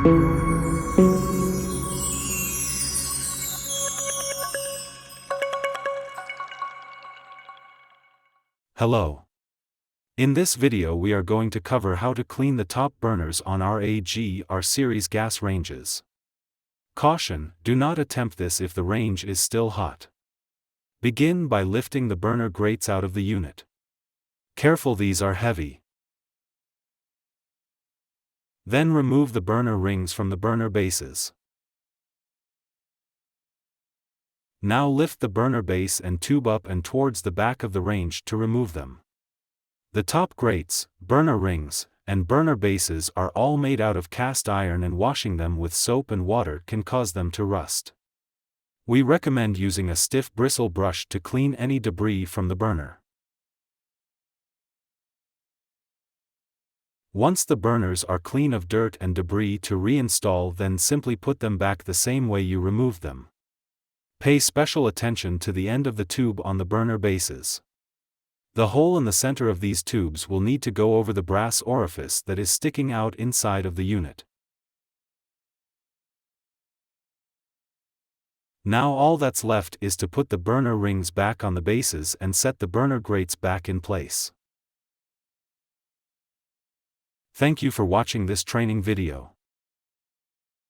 Hello. In this video we are going to cover how to clean the top burners on our AGR series gas ranges. Caution, do not attempt this if the range is still hot. Begin by lifting the burner grates out of the unit. Careful, these are heavy. Then remove the burner rings from the burner bases. Now lift the burner base and tube up and towards the back of the range to remove them. The top grates, burner rings, and burner bases are all made out of cast iron, and washing them with soap and water can cause them to rust. We recommend using a stiff bristle brush to clean any debris from the burner. Once the burners are clean of dirt and debris to reinstall, then simply put them back the same way you removed them. Pay special attention to the end of the tube on the burner bases. The hole in the center of these tubes will need to go over the brass orifice that is sticking out inside of the unit. Now all that's left is to put the burner rings back on the bases and set the burner grates back in place. Thank you for watching this training video.